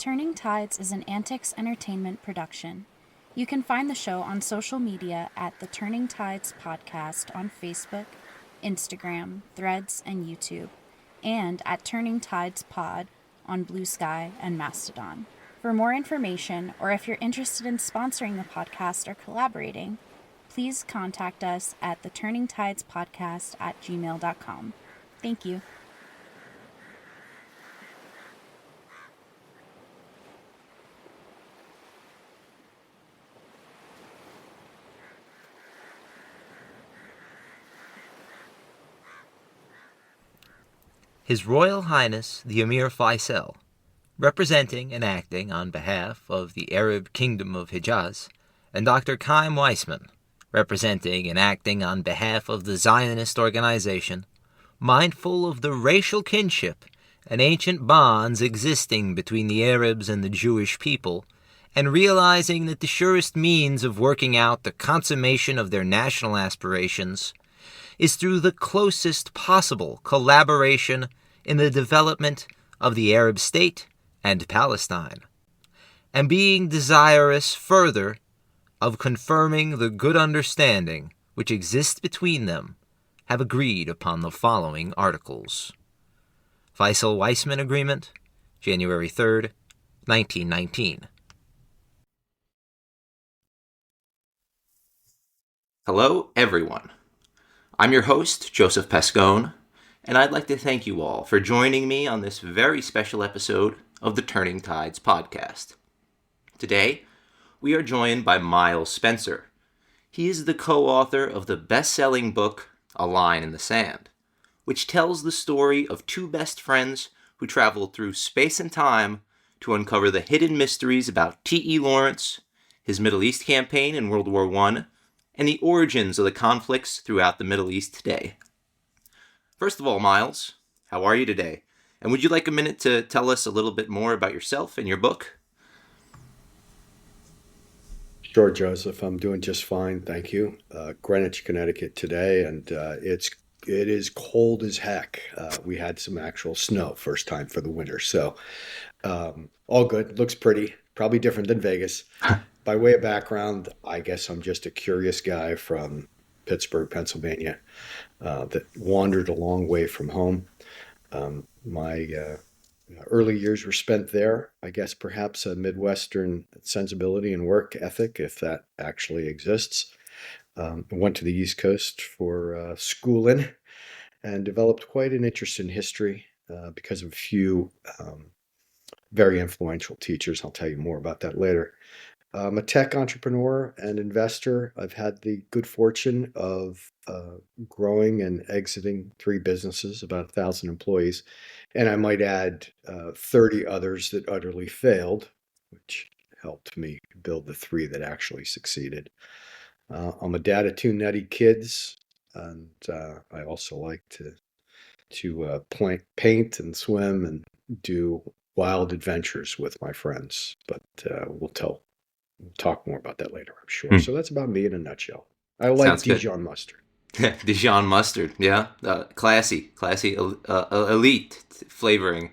Turning Tides is an Antiks Entertainment production. You can find the show on social media at the Turning Tides Podcast on Facebook, Instagram, Threads, and YouTube, and at Turning Tides Pod on Bluesky and Mastodon. For more information, or if you're interested in sponsoring the podcast or collaborating, please contact us at the Turning Tides Podcast at gmail.com. Thank you. His Royal Highness the Emir Faisal, representing and acting on behalf of the Arab Kingdom of Hijaz, and Dr. Chaim Weissman, representing and acting on behalf of the Zionist organization, mindful of the racial kinship and ancient bonds existing between the Arabs and the Jewish people, and realizing that the surest means of working out the consummation of their national aspirations is through the closest possible collaboration in the development of the Arab state and Palestine, and being desirous further of confirming the good understanding which exists between them, have agreed upon the following articles. Faisal-Weissman Agreement, January 3rd, 1919. Hello, everyone. I'm your host, Joseph Pascone, and I'd like to thank you all for joining me on this very special episode of the Turning Tides podcast. Today, we are joined by Miles Spencer. He is the co-author of the best-selling book, A Line in the Sand, which tells the story of two best friends who traveled through space and time to uncover the hidden mysteries about T.E. Lawrence, his Middle East campaign in World War I, and the origins of the conflicts throughout the Middle East today. First of all, Miles, how are you today? And would you like a minute to tell us a little bit more about yourself and your book? Sure, Joseph. I'm doing just fine, thank you. Greenwich, Connecticut today, and it is cold as heck. We had some actual snow first time for the winter, so all good. Looks pretty. Probably different than Vegas. By way of background, I guess I'm just a curious guy from Pittsburgh, Pennsylvania, that wandered a long way from home. My early years were spent there. I guess perhaps a Midwestern sensibility and work ethic, if that actually exists. I went to the East Coast for schooling and developed quite an interest in history because of a few very influential teachers. I'll tell you more about that later. I'm a tech entrepreneur and investor. I've had the good fortune of growing and exiting 3 businesses, about 1,000 employees. And I might add 30 others that utterly failed, which helped me build the 3 that actually succeeded. I'm a dad of 2 nutty kids, and I also like to paint and swim and do wild adventures with my friends. But we'll talk more about that later, I'm sure. So that's about me in a nutshell. I like Dijon mustard. Dijon mustard, yeah. Classy, elite flavoring.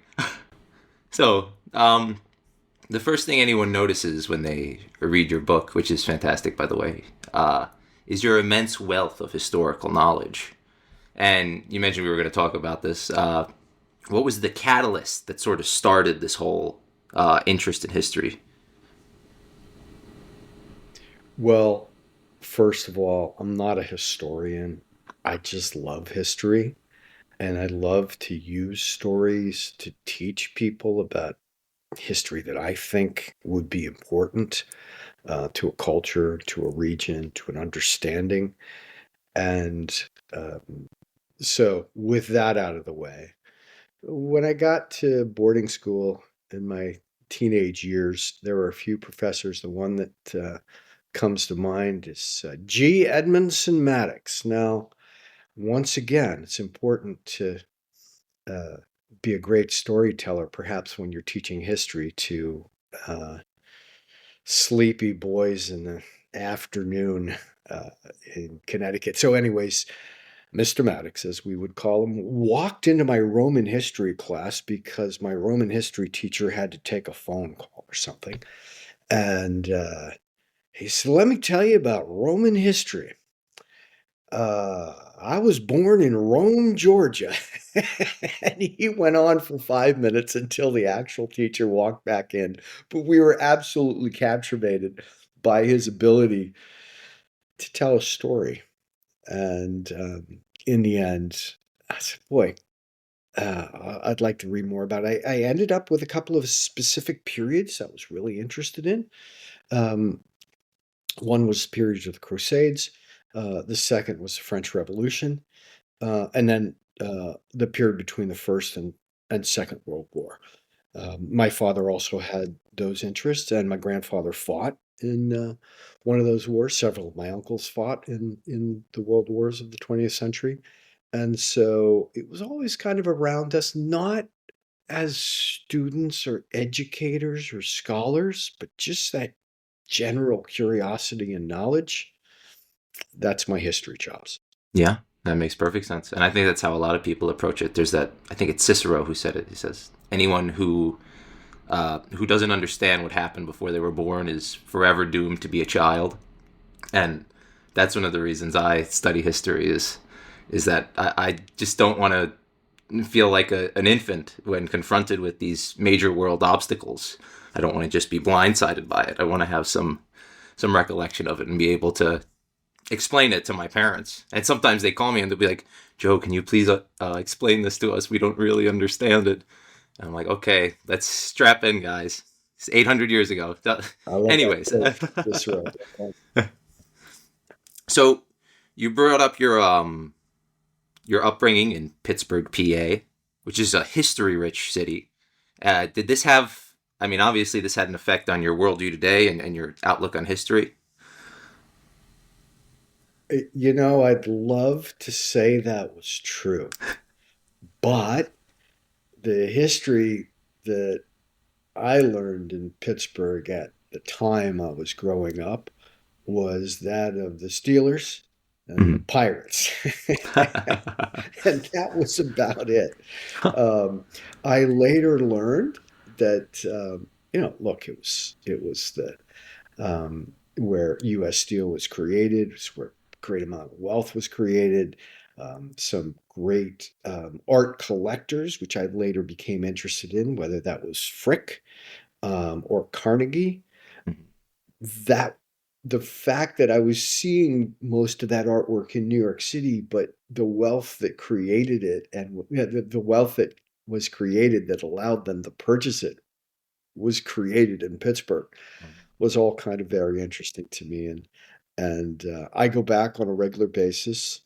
So, the first thing anyone notices when they read your book, which is fantastic, by the way, is your immense wealth of historical knowledge. And you mentioned we were going to talk about this. What was the catalyst that sort of started this whole interest in history? Well, first of all, I'm not a historian. I just love history, and I love to use stories to teach people about history that I think would be important to a culture, to a region, to an understanding. And so with that out of the way, when I got to boarding school in my teenage years, there were a few professors. The one that comes to mind is G. Edmondson Maddox. Now, once again, it's important to be a great storyteller, perhaps when you're teaching history to sleepy boys in the afternoon in Connecticut. So anyways, Mr. Maddox, as we would call him, walked into my Roman history class because my Roman history teacher had to take a phone call or something. And he said, "Let me tell you about Roman history. I was born in Rome, Georgia." And he went on for 5 minutes until the actual teacher walked back in. But we were absolutely captivated by his ability to tell a story. And in the end, I said, boy, I'd like to read more about it. I ended up with a couple of specific periods I was really interested in. Um, one was the period of the Crusades. The second was the French Revolution. And then the period between the First and Second World War. My father also had those interests, and my grandfather fought in one of those wars. Several of my uncles fought in the world wars of the 20th century. And so it was always kind of around us, not as students or educators or scholars, but just that general curiosity and knowledge. That's my history chops. Yeah, that makes perfect sense. And I think that's how a lot of people approach it. There's that, I think it's Cicero who said it. He says, anyone who doesn't understand what happened before they were born is forever doomed to be a child. And that's one of the reasons I study history is that I just don't want to feel like an infant when confronted with these major world obstacles. I don't want to just be blindsided by it. I want to have some recollection of it and be able to explain it to my parents. And sometimes they call me and they'll be like, "Joe, can you please explain this to us? We don't really understand it." And I'm like, "Okay, let's strap in, guys. It's 800 years ago." Anyways. So you brought up your upbringing in Pittsburgh, PA, which is a history-rich city. Did this have, I mean, obviously this had an effect on your worldview today and your outlook on history? You know, I'd love to say that was true, but the history that I learned in Pittsburgh at the time I was growing up was that of the Steelers and the Pirates. And that was about it. I later learned that, look, it was the where U.S. Steel was created, it's where a great amount of wealth was created. Some great art collectors, which I later became interested in, whether that was Frick or Carnegie. That the fact that I was seeing most of that artwork in New York City, but the wealth that created it and the wealth that was created that allowed them to purchase it was created in Pittsburgh was all kind of very interesting to me. And I go back on a regular basis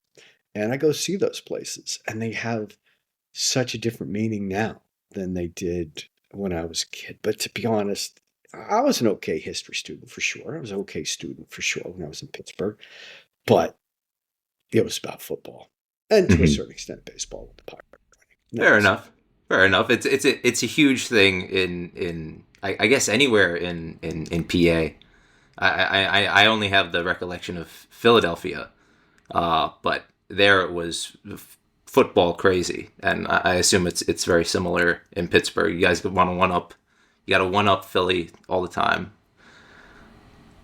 and I go see those places, and they have such a different meaning now than they did when I was a kid. But to be honest, I was an okay history student for sure. I was an okay student for sure when I was in Pittsburgh, but it was about football and to a certain extent baseball with the Pirates. Fair enough. Fair enough. It's a huge thing in I guess anywhere in PA. I only have the recollection of Philadelphia, but there it was football crazy, and I assume it's very similar in Pittsburgh. You guys want to one up. You got to one up Philly all the time.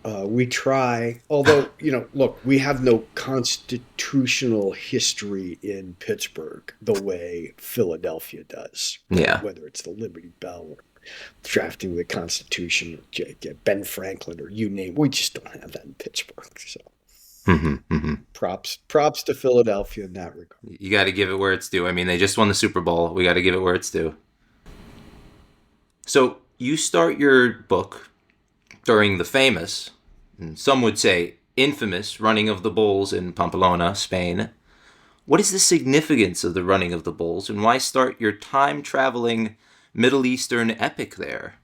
We try, although, look, we have no constitutional history in Pittsburgh the way Philadelphia does. Yeah. Whether it's the Liberty Bell or drafting the Constitution, or Ben Franklin, or you name, we just don't have that in Pittsburgh. So props to Philadelphia in that regard. You got to give it where it's due. I mean, they just won the Super Bowl. We got to give it where it's due. So you start your book during the famous, and some would say infamous, running of the bulls in Pamplona, Spain. What is the significance of the running of the bulls, and why start your time-traveling Middle Eastern epic there?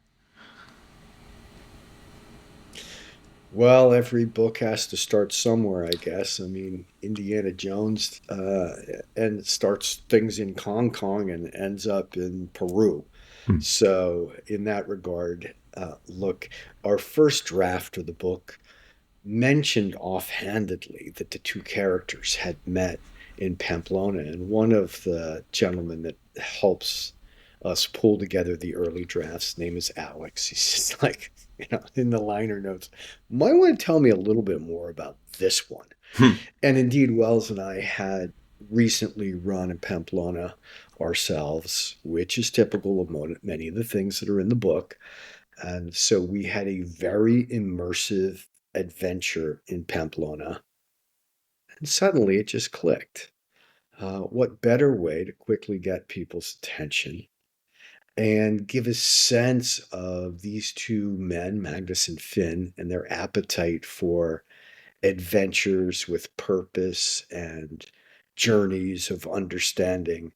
Well, every book has to start somewhere, I guess. I mean, Indiana Jones and starts things in Hong Kong and ends up in Peru. So in that regard, look, our first draft of the book mentioned offhandedly that the two characters had met in Pamplona. And one of the gentlemen that helps us pull together the early drafts, name is Alex. He's just like, in the liner notes, might want to tell me a little bit more about this one. Hmm. And indeed, Wells and I had recently run in Pamplona ourselves, which is typical of many of the things that are in the book. And so we had a very immersive adventure in Pamplona. And suddenly it just clicked. What better way to quickly get people's attention and give a sense of these two men, Magnus and Finn, and their appetite for adventures with purpose and journeys of understanding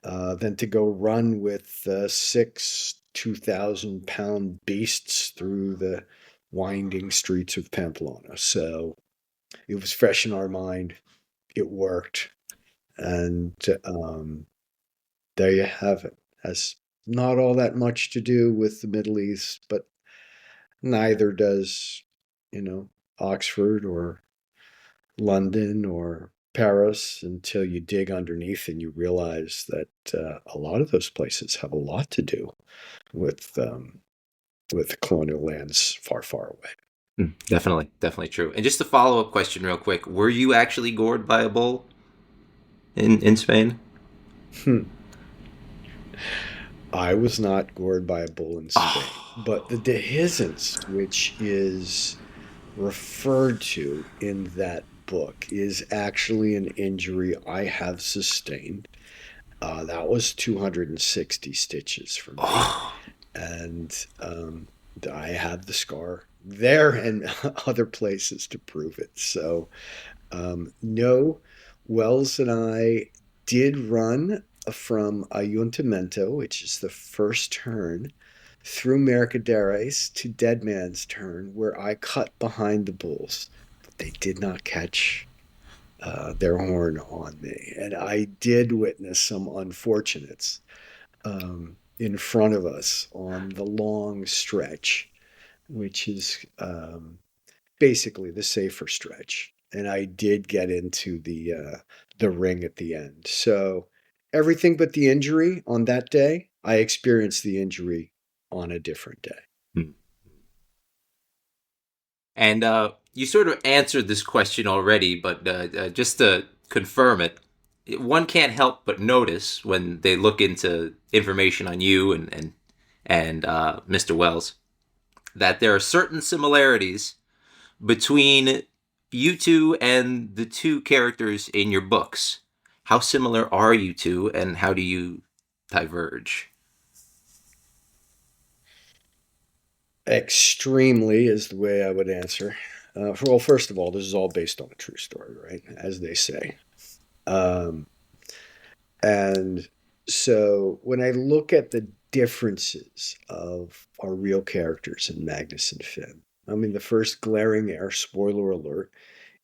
than to go run with six 2,000-pound beasts through the winding streets of Pamplona. So it was fresh in our mind. It worked. And there you have it. Has not all that much to do with the Middle East, but neither does, Oxford or London or Paris until you dig underneath and you realize that a lot of those places have a lot to do with colonial lands far, far away. Definitely true. And just a follow-up question real quick. Were you actually gored by a bull in Spain? I was not gored by a bull in Spain, but the dehiscence, which is referred to in that book, is actually an injury I have sustained. That was 260 stitches for me. And I have the scar there and other places to prove it. So, no, Wells and I did run from Ayuntamiento, which is the first turn, through Mercaderes to Dead Man's Turn, where I cut behind the bulls. But they did not catch their horn on me. And I did witness some unfortunates in front of us on the long stretch, which is basically the safer stretch. And I did get into the ring at the end. So everything but the injury on that day, I experienced the injury on a different day. And you sort of answered this question already, but just to confirm it, one can't help but notice when they look into information on you and Mr. Wells that there are certain similarities between you two and the two characters in your books. How similar are you two, and how do you diverge? Extremely is the way I would answer. Well, first of all, this is all based on a true story, right? As they say. And so when I look at the differences of our real characters in Magnus and Finn, I mean, the first glaring spoiler alert,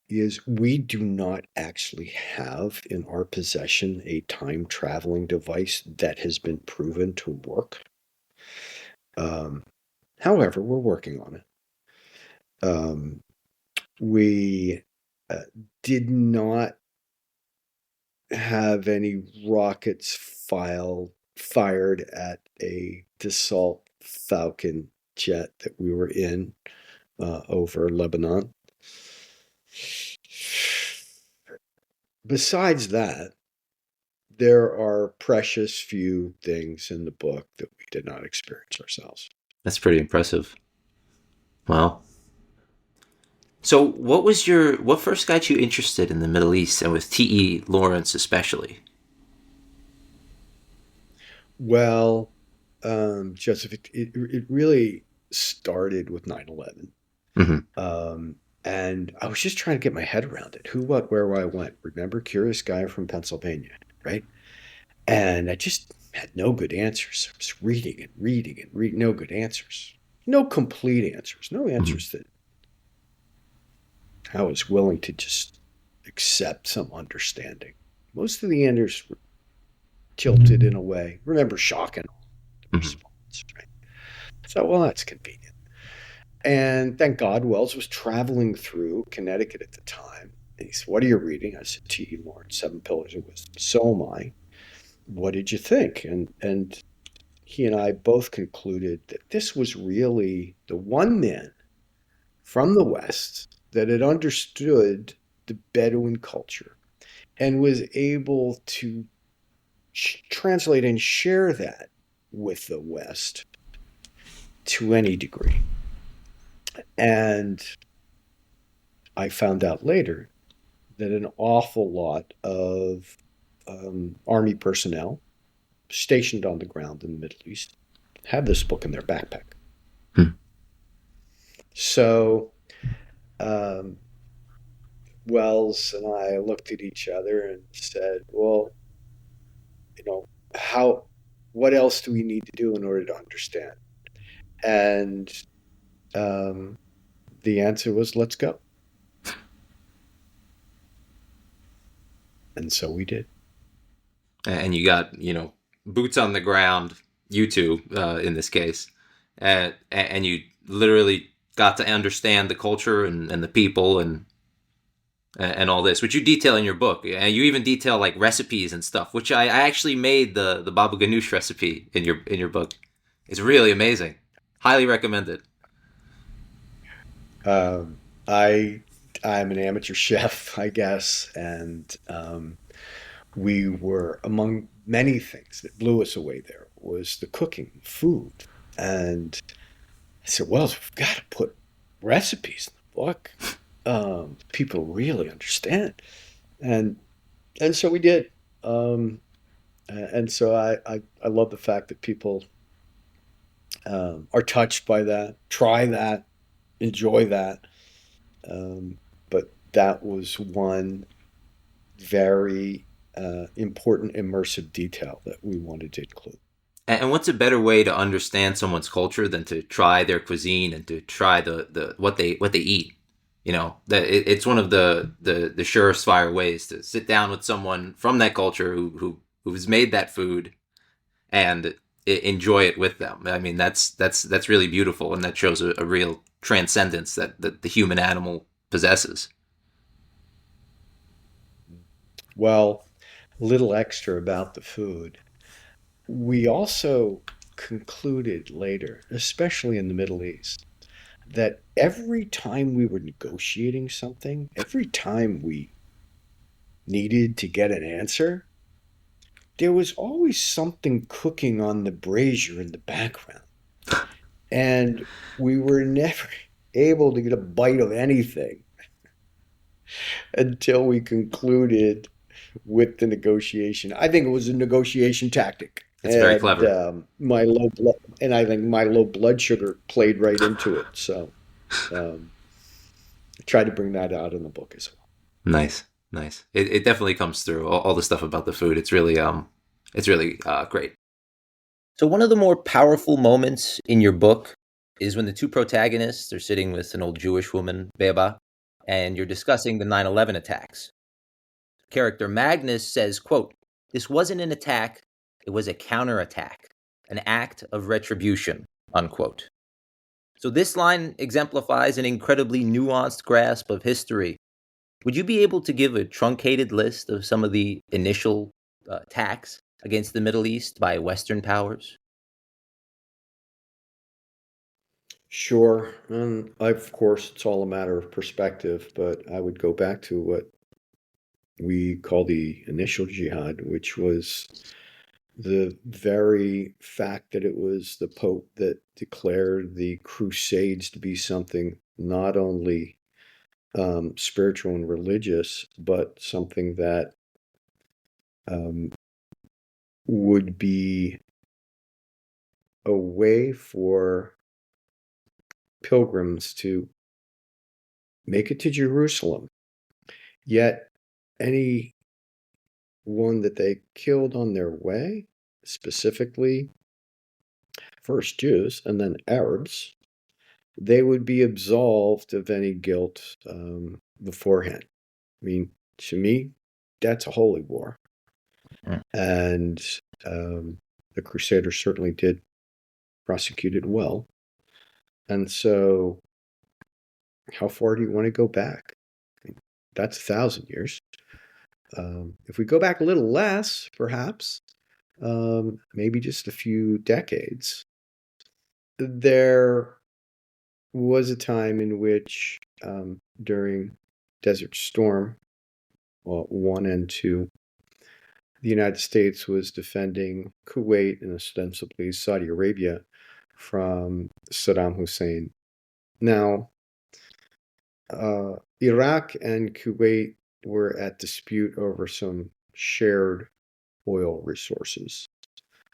is we do not actually have in our possession a time traveling device that has been proven to work. However, we're working on it. We did not have any rockets fired at a Dassault Falcon jet that we were in over Lebanon. Besides that, there are precious few things in the book that we did not experience ourselves. That's pretty impressive. Wow. So what first got you interested in the Middle East, and with T.E. Lawrence especially? Well, Joseph, it really started with 9/11. And I was just trying to get my head around it. Who, what, where I went. Remember, curious guy from Pennsylvania, right? And I just had no good answers. I was reading and reading, no good answers. No complete answers. No answers that I was willing to just accept some understanding. Most of the answers were tilted in a way. Remember, shock and the response, right? So, well, that's convenient. And thank God Wells was traveling through Connecticut at the time. And he said, "What are you reading?" I said, T.E. Martin, Seven Pillars of Wisdom. "So am I. What did you think?" And he and I both concluded that this was really the one man from the West that had understood the Bedouin culture and was able to translate and share that with the West to any degree. And I found out later that an awful lot of Army personnel stationed on the ground in the Middle East have this book in their backpack. Hmm. So um, Wells and I looked at each other and said, "Well, you know, how? What else do we need to do in order to understand?" And um, the answer was, "Let's go." And so we did. And you got, boots on the ground, you two, in this case, and you literally got to understand the culture and the people and all this, which you detail in your book. And you even detail like recipes and stuff, which I actually made the baba ganoush recipe in your book. It's really amazing. Highly recommend it. Um, I I'm an amateur chef, I guess, and we were among many things that blew us away. There was the cooking, food, and I said, "Well, we've got to put recipes in the book. People really understand." And and so we did. Um, and so I love the fact that people are touched by that, try that, enjoy that. Um, but that was one very important immersive detail that we wanted to include. And what's a better way to understand someone's culture than to try their cuisine and to try the what they eat? It's one of the surest fire ways to sit down with someone from that culture who's made that food and enjoy it with them. I mean, that's really beautiful, and that shows a real transcendence that the human animal possesses. Well, a little extra about the food. We also concluded later, especially in the Middle East, that every time we were negotiating something, every time we needed to get an answer, there was always something cooking on the brazier in the background. And we were never able to get a bite of anything until we concluded with the negotiation. I think it was a negotiation tactic. It's very And clever. I think my low blood sugar played right into it. So um, I tried to bring that out in the book as well. Nice, nice. It definitely comes through all the stuff about the food. It's really great. So one of the more powerful moments in your book is when the two protagonists are sitting with an old Jewish woman, Beba, and you're discussing the 9/11 attacks. Character Magnus says, quote, "This wasn't an attack, it was a counterattack, an act of retribution," unquote. So this line exemplifies an incredibly nuanced grasp of history. Would you be able to give a truncated list of some of the initial attacks against the Middle East by Western powers? Sure. And of course, it's all a matter of perspective, but I would go back to what we call the initial jihad, which was the very fact that it was the Pope that declared the Crusades to be something not only spiritual and religious, but something that um, would be a way for pilgrims to make it to Jerusalem. Yet, any one that they killed on their way, specifically first Jews and then Arabs, they would be absolved of any guilt beforehand. I mean, to me, that's a holy war. Mm. And the Crusaders certainly did prosecute it well. And so, how far do you want to go back? that's 1,000 years. If we go back a little less, perhaps, maybe just a few decades, there was a time in which, during Desert Storm, well, 1 and 2, the United States was defending Kuwait and ostensibly Saudi Arabia from Saddam Hussein. Now, Iraq and Kuwait were at dispute over some shared oil resources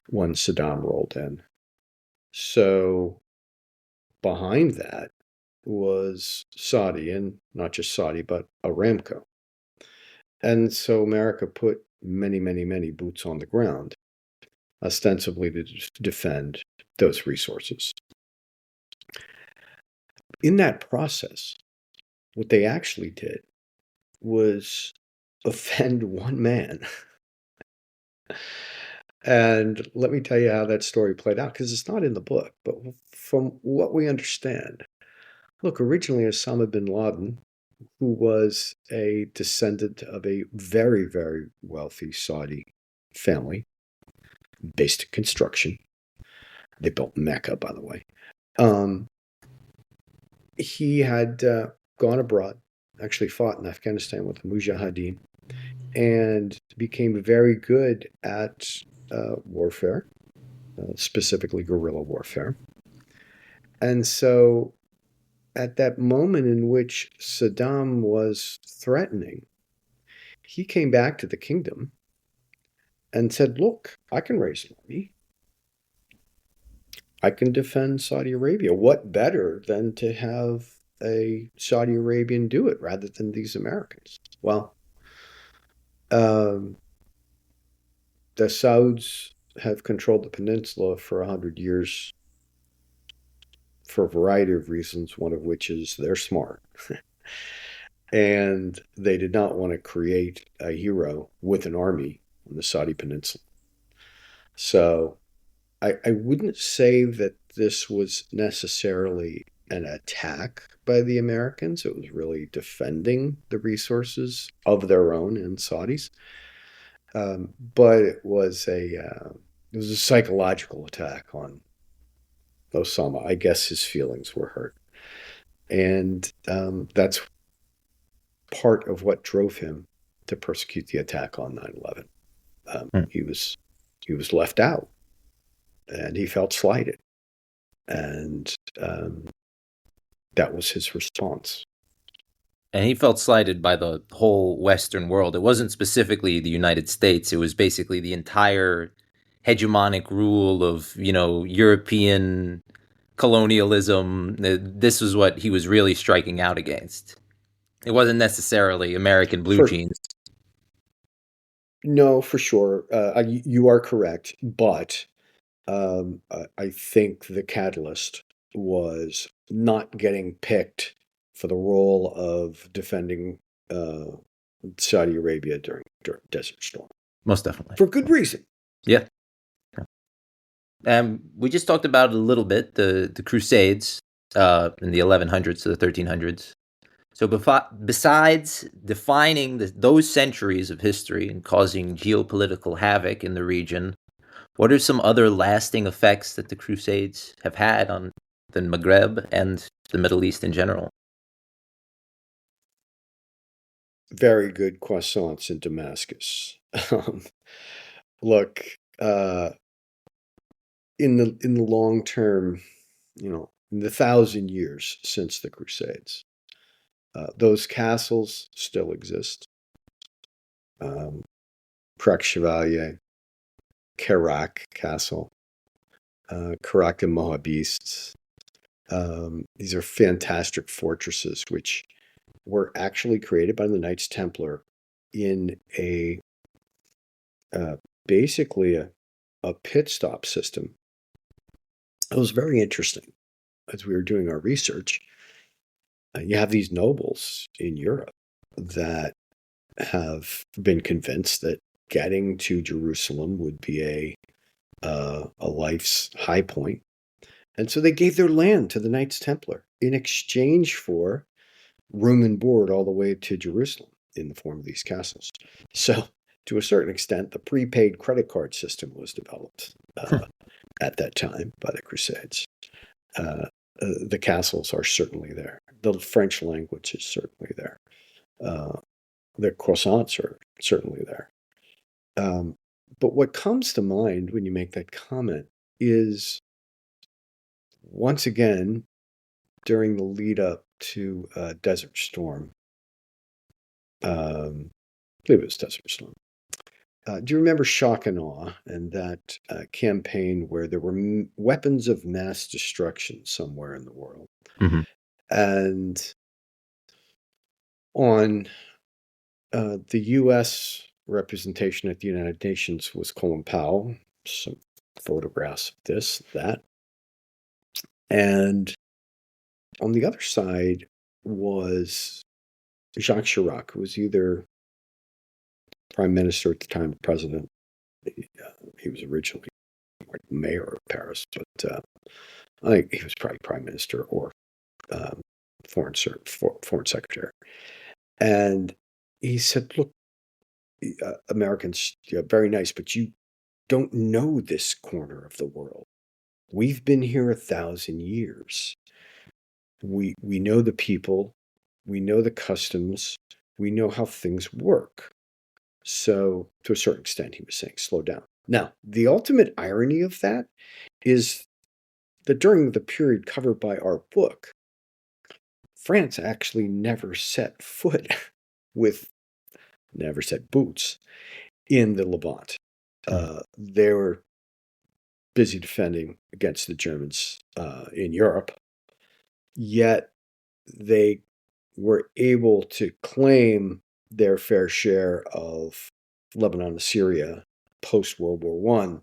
when Saddam rolled in. So behind that was Saudi, and not just Saudi, but Aramco. And so America put many, many, many boots on the ground, ostensibly to defend those resources. In that process, what they actually did was offend one man. And let me tell you how that story played out, because it's not in the book, but from what we understand, look, originally Osama bin Laden, who was a descendant of a very, very wealthy Saudi family based in construction. They built Mecca, by the way. He had gone abroad, actually fought in Afghanistan with the Mujahideen, and became very good at warfare, specifically guerrilla warfare. And so at that moment in which Saddam was threatening, he came back to the kingdom and said, look, I can raise an army. I can defend Saudi Arabia. What better than to have a Saudi Arabian do it rather than these Americans? Well, the Sauds have controlled the peninsula for 100 years for a variety of reasons, one of which is they're smart. And they did not want to create a hero with an army on the Saudi peninsula. So I wouldn't say that this was necessarily an attack by the Americans. It was really defending the resources of their own and Saudis. But it was a psychological attack on Osama. I guess his feelings were hurt. And that's part of what drove him to persecute the attack on 9/11. He was left out, and he felt slighted. And that was his response. And he felt slighted by the whole Western world. It wasn't specifically the United States. It was basically the entire hegemonic rule of, European colonialism. This was what he was really striking out against. It wasn't necessarily American blue jeans. No, for sure. You are correct. But I think the catalyst was not getting picked for the role of defending Saudi Arabia during Desert Storm. Most definitely. For good reason. Yeah. We just talked about it a little bit, the Crusades in the 1100s to the 1300s. So besides defining those centuries of history and causing geopolitical havoc in the region, what are some other lasting effects that the Crusades have had on the Maghreb and the Middle East in general? Very good croissants in Damascus. Look, in the long term, in the 1,000 years since the Crusades, those castles still exist. Prec Chevalier, Kerak Castle, Kerak and Mohabist. These are fantastic fortresses which were actually created by the Knights Templar in basically a pit stop system. It was very interesting. As we were doing our research, you have these nobles in Europe that have been convinced that getting to Jerusalem would be a life's high point. And so they gave their land to the Knights Templar in exchange for room and board all the way to Jerusalem in the form of these castles. So, to a certain extent, the prepaid credit card system was developed at that time by the Crusades. The castles are certainly there. The French language is certainly there. The croissants are certainly there. But what comes to mind when you make that comment is, once again, during the lead up to Desert Storm, I believe it was Desert Storm. Do you remember Shock and Awe and that campaign where there were weapons of mass destruction somewhere in the world? Mm-hmm. And on the U.S. representation at the United Nations was Colin Powell, some photographs of this, that. And on the other side was Jacques Chirac, who was either prime minister at the time, president. He was originally mayor of Paris, but I think he was probably prime minister or foreign secretary. And he said, look, Americans, very nice, but you don't know this corner of the world. We've been here 1,000 years. We know the people, we know the customs, we know how things work. So, to a certain extent, he was saying, slow down. Now, the ultimate irony of that is that during the period covered by our book, France actually never set boots in the Levant. They were busy defending against the Germans in Europe, yet they were able to claim their fair share of Lebanon and Syria post-World War I,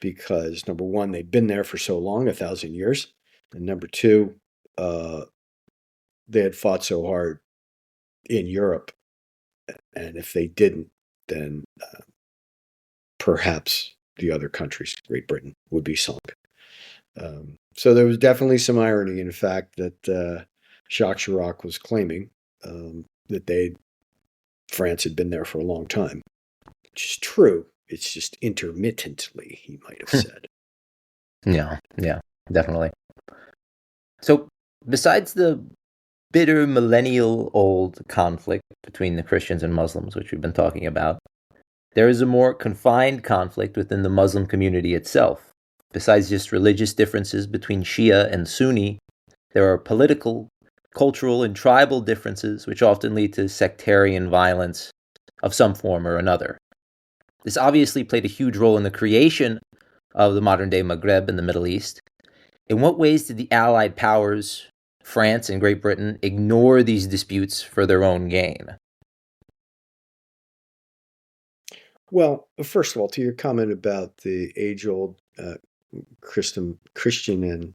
because number one, they'd been there for so long, 1,000 years, and number two, they had fought so hard in Europe, and if they didn't, then perhaps the other countries, Great Britain, would be sunk. So there was definitely some irony in the fact that Jacques Chirac was claiming that France had been there for a long time, which is true. It's just intermittently, he might have said. Yeah, definitely. So besides the bitter millennial-old conflict between the Christians and Muslims, which we've been talking about, there is a more confined conflict within the Muslim community itself. Besides just religious differences between Shia and Sunni, there are political, cultural, and tribal differences which often lead to sectarian violence of some form or another. This obviously played a huge role in the creation of the modern-day Maghreb and the Middle East. In what ways did the Allied powers, France and Great Britain, ignore these disputes for their own gain? Well, first of all, to your comment about the age-old Christian and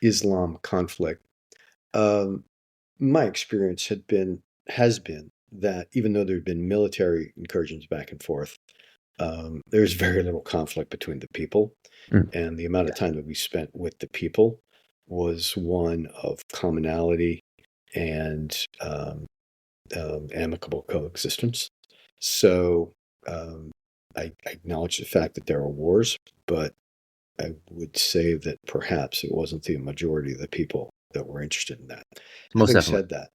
Islam conflict, my experience has been that even though there have been military incursions back and forth, there's very little conflict between the people, and the amount of time that we spent with the people was one of commonality and amicable coexistence. So I acknowledge the fact that there are wars, but I would say that perhaps it wasn't the majority of the people that were interested in that. Most Having definitely. said that,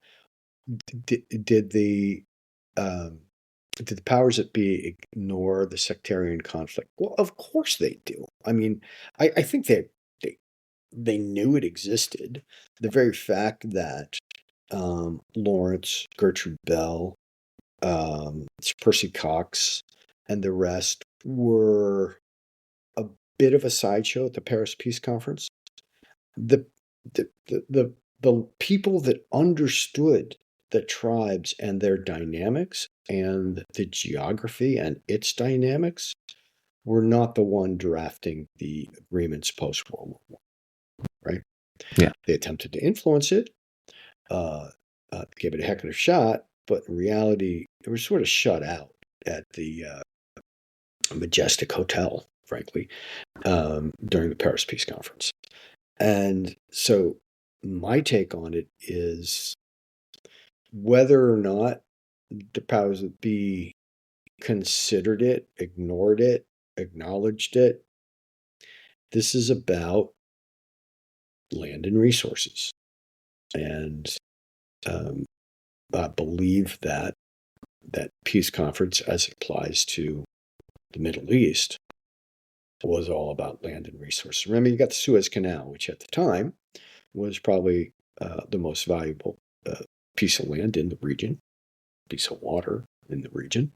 did the powers that be ignore the sectarian conflict? Well, of course they do. I mean, I think they knew it existed. The very fact that Lawrence, Gertrude Bell, Percy Cox, and the rest were a bit of a sideshow at the Paris Peace Conference. The people that understood the tribes and their dynamics and the geography and its dynamics were not the one drafting the agreements post-World War I, right? Yeah. They attempted to influence it, gave it a heck of a shot, but in reality, it was sort of shut out at the Majestic Hotel, frankly, during the Paris Peace Conference. And so my take on it is Whether or not the powers that be considered it, ignored it, acknowledged it, this is about land and resources. And I believe that peace conference, as it applies to the Middle East, was all about land and resources. Remember, you got the Suez Canal, which at the time was probably the most valuable piece of land in the region, piece of water in the region,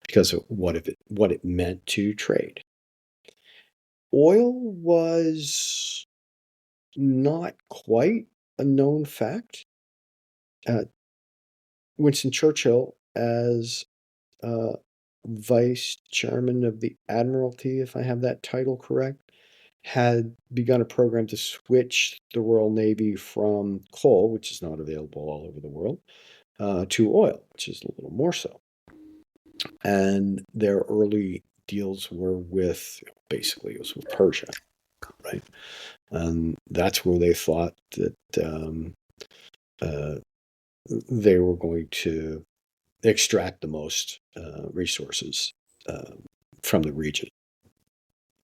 because of what it meant to trade. Oil was not quite a known fact. Winston Churchill, as vice chairman of the Admiralty, if I have that title correct, had begun a program to switch the Royal Navy from coal, which is not available all over the world, to oil, which is a little more so. And their early deals were with, basically, it was with Persia, right? And that's where they thought that they were going to extract the most resources from the region.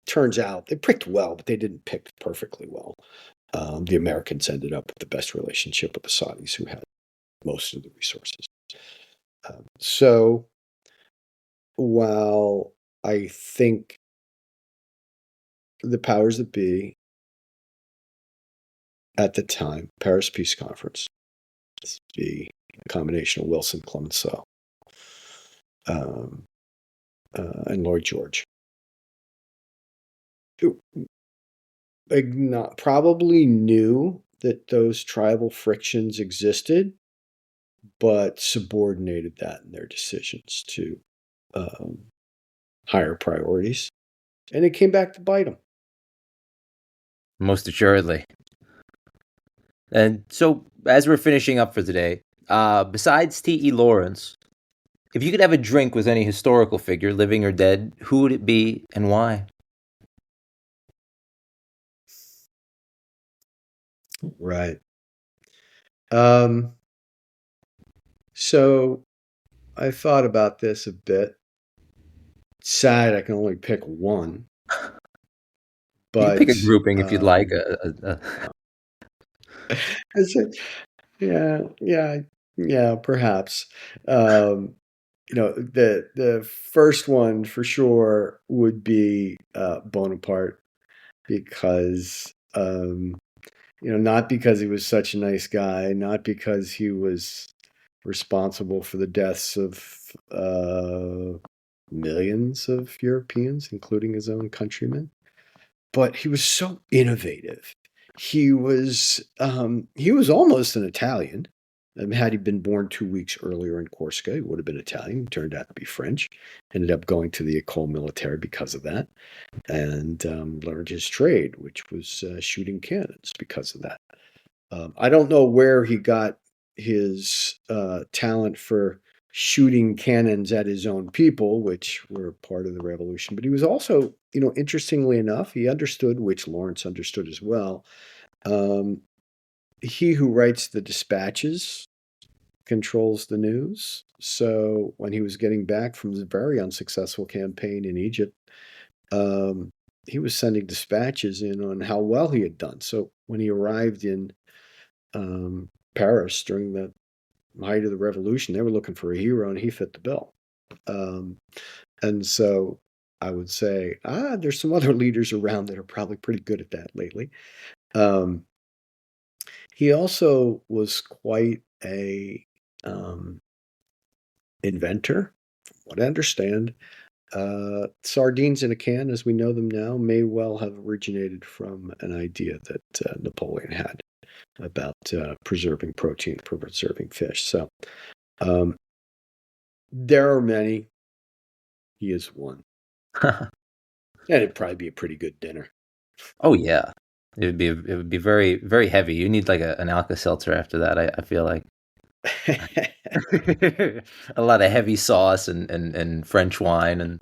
Turns out they picked well, but they didn't pick perfectly well. The Americans ended up with the best relationship with the Saudis, who had most of the resources. So while I think the powers that be at the time, Paris Peace Conference, the combination of Wilson, Clemenceau, and Lloyd George, probably knew that those tribal frictions existed, but subordinated that in their decisions to higher priorities. And it came back to bite them. Most assuredly. And so, as we're finishing up for today, besides T.E. Lawrence, if you could have a drink with any historical figure, living or dead, who would it be and why? Right. So I thought about this a bit. It's sad I can only pick one. But you can pick a grouping if you'd like. Yeah, perhaps. The first one for sure would be Bonaparte, because not because he was such a nice guy, not because he was responsible for the deaths of millions of Europeans, including his own countrymen, but he was so innovative. He was almost an Italian. Had he been born 2 weeks earlier in Corsica, he would have been Italian. He turned out to be French. Ended up going to the École Militaire because of that, and learned his trade, which was shooting cannons because of that. I don't know where he got his talent for shooting cannons at his own people, which were part of the revolution. But he was also, interestingly enough, he understood, which Lawrence understood as well. He who writes the dispatches controls the news. So when he was getting back from his very unsuccessful campaign in Egypt, he was sending dispatches in on how well he had done. So when he arrived in Paris during the height of the revolution, they were looking for a hero, and he fit the bill. And so I would say, there's some other leaders around that are probably pretty good at that lately. He also was quite a inventor, from what I understand. Sardines in a can, as we know them now, may well have originated from an idea that Napoleon had about preserving protein, preserving fish. So there are many. He is one. And it'd probably be a pretty good dinner. Oh yeah, it would be very, very heavy. You need like an Alka-Seltzer after that. I feel like a lot of heavy sauce and French wine and.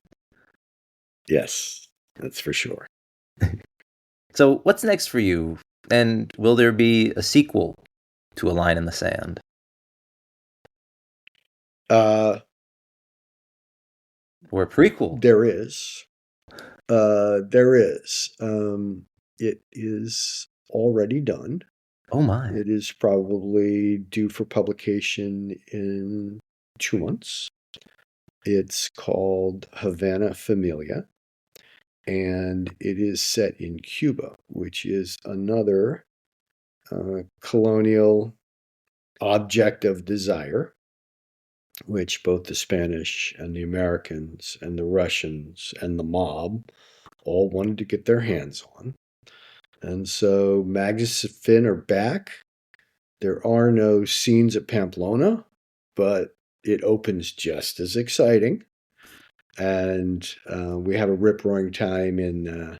Yes, that's for sure. So what's next for you? And will there be a sequel to A Line in the Sand? Uh, Or a prequel? there is. There is. It is already done. Oh my. It is probably due for publication in 2 months. It's called Havana Familia, and it is set in Cuba, which is another colonial object of desire, which both the Spanish and the Americans and the Russians and the mob all wanted to get their hands on. And so Magnus and Finn are back. There are no scenes at Pamplona, but it opens just as exciting. And we have a rip-roaring time in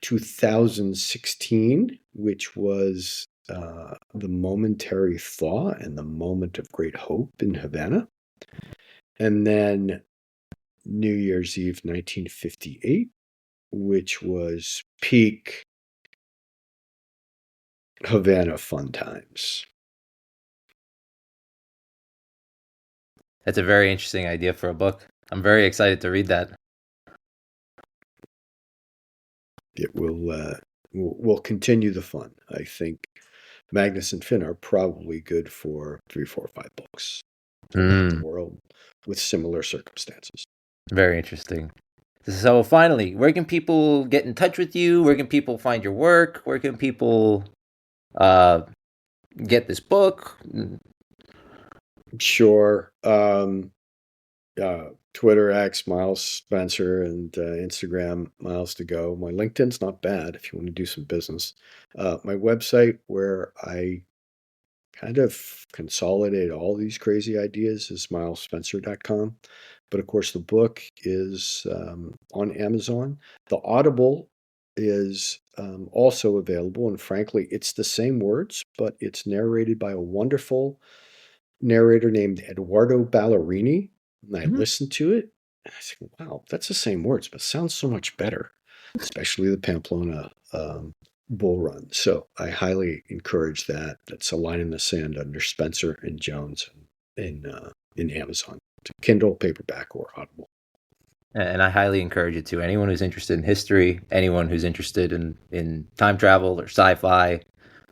2016, which was the momentary thaw and the moment of great hope in Havana. And then New Year's Eve 1958, which was peak Havana fun times. That's a very interesting idea for a book. I'm very excited to read that. It will continue the fun. I think Magnus and Finn are probably good for 3, 4, 5 books around the world with similar circumstances. Very interesting. So finally, where can people get in touch with you? Where can people find your work? Where can people get this book? Sure. Twitter X Miles Spencer and Instagram Miles to Go. My LinkedIn's not bad if you want to do some business. My website, where I kind of consolidate all these crazy ideas, is milesspencer.com. But of course, the book is on Amazon. The Audible is also available, and frankly, it's the same words, but it's narrated by a wonderful narrator named Eduardo Ballerini. And I listened to it, and I said, wow, that's the same words, but it sounds so much better, especially the Pamplona bull run. So I highly encourage that. That's a line in the sand under Spencer and Jones in Amazon, Kindle, paperback, or Audible. And I highly encourage it to anyone who's interested in history, anyone who's interested in time travel or sci-fi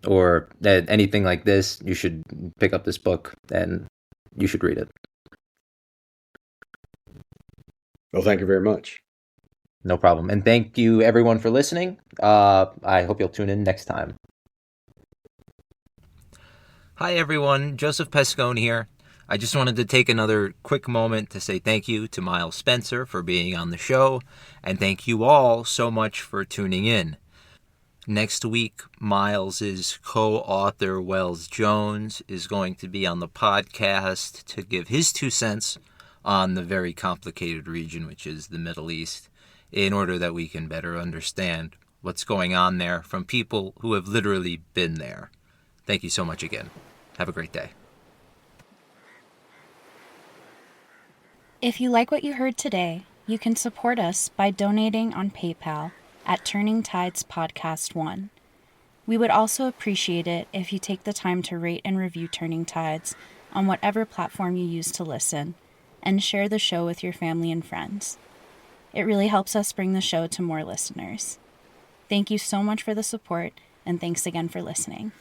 or anything like this. You should pick up this book and you should read it. Well, thank you very much. No problem. And thank you, everyone, for listening. I hope you'll tune in next time. Hi, everyone. Joseph Pascone here. I just wanted to take another quick moment to say thank you to Miles Spencer for being on the show, and thank you all so much for tuning in. Next week, Miles's co-author Wells Jones is going to be on the podcast to give his 2 cents on the very complicated region, which is the Middle East, in order that we can better understand what's going on there from people who have literally been there. Thank you so much again. Have a great day. If you like what you heard today, you can support us by donating on PayPal at Turning Tides Podcast 1. We would also appreciate it if you take the time to rate and review Turning Tides on whatever platform you use to listen, and share the show with your family and friends. It really helps us bring the show to more listeners. Thank you so much for the support, and thanks again for listening.